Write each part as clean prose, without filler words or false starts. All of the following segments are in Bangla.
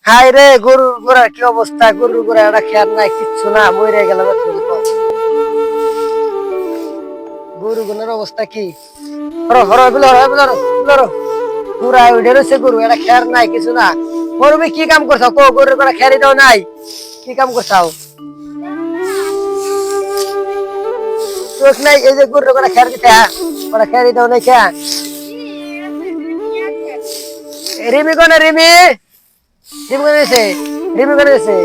হাই রে গরুর গোড়ার কি অবস্থা, গরুর গোড়া একটা খেয়ার নাই, কিচ্ছু না, মরে গেল। গরু গুলোর অবস্থা কি? পুরাই উঠে রয়েছে গরু, একটা খেয়ার নাই, কিছু না। মরবি কি কাম করছাও? কো গরুর গোড়া খেয়ারি দাও নাই, কি কাম করছাও? চোখ নাই এই যে গরুর গোড়া খেয়ার দিতে, ওরা খেয়ারি দাও নাই খেয়া। রিমি কোনে? রিমি রিমি কোনে গেছে? রিমি কোনে গেছে?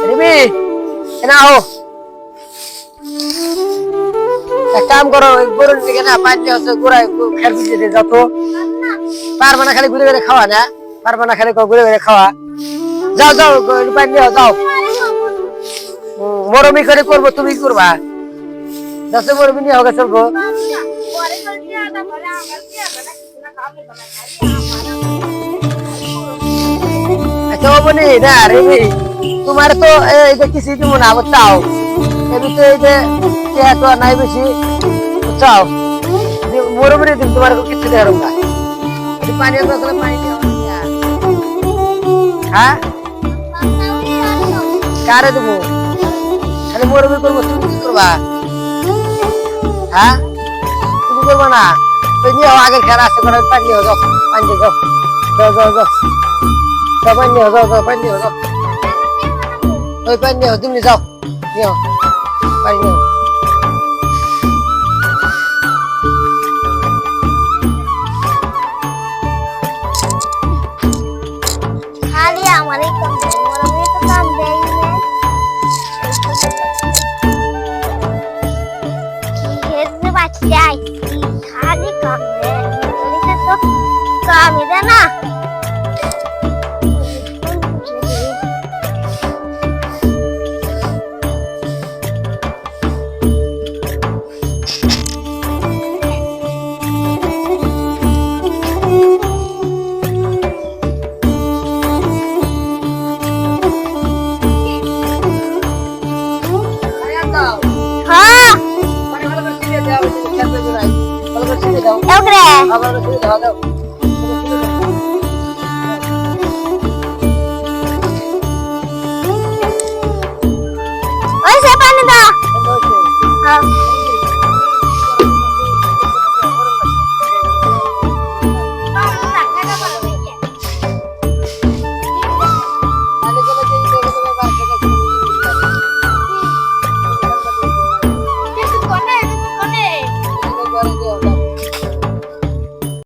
রিমি এনা আও, এক কাম করো, ওই গরুর দিকে না পানি হচ্ছে গোড়ায় খেয়ার দিতে যাও তো। পারবা না খালি ঘুরে ঘুরে খাওয়া, না পারবা না খালি ঘুরে ঘুরে খাওয়া। যাও যাও পানি দিও, যাও। মরমি করে করবো, তুমি করবা? দশে মরমি নিয়ে হোক চলবো। আচ্ছা ও বলি না রিমি, তোমার তো এই যে কিছু দিব না চাও, এমনি তো এই যে চেয়া তো নাই বেশি চাও, মরমি দিন তোমার কিছু দেওয়ার না। পানি পানি হ্যাঁ কারে দেবো? খালি মরমি করবো, তুমি কি করবা? হ্যাঁ তুমি করবো না? তো নিয়ে আগের খেলা আছে করে পানি নিয়ে যাও, পানি দিয়ে যাও, যাও যাও যাও, পানি নিয়ে যাও, যাও পানি নিয়ে যাও, ওই পানি নিয়ে তুমি যাও, নিও পানি নিও। খালি আমারই কাম দেয়, মরমে তো কাম দেয় না। হেজে বাচ্চা খালি কাম দেয়, মরমে তো কামই দেয় না।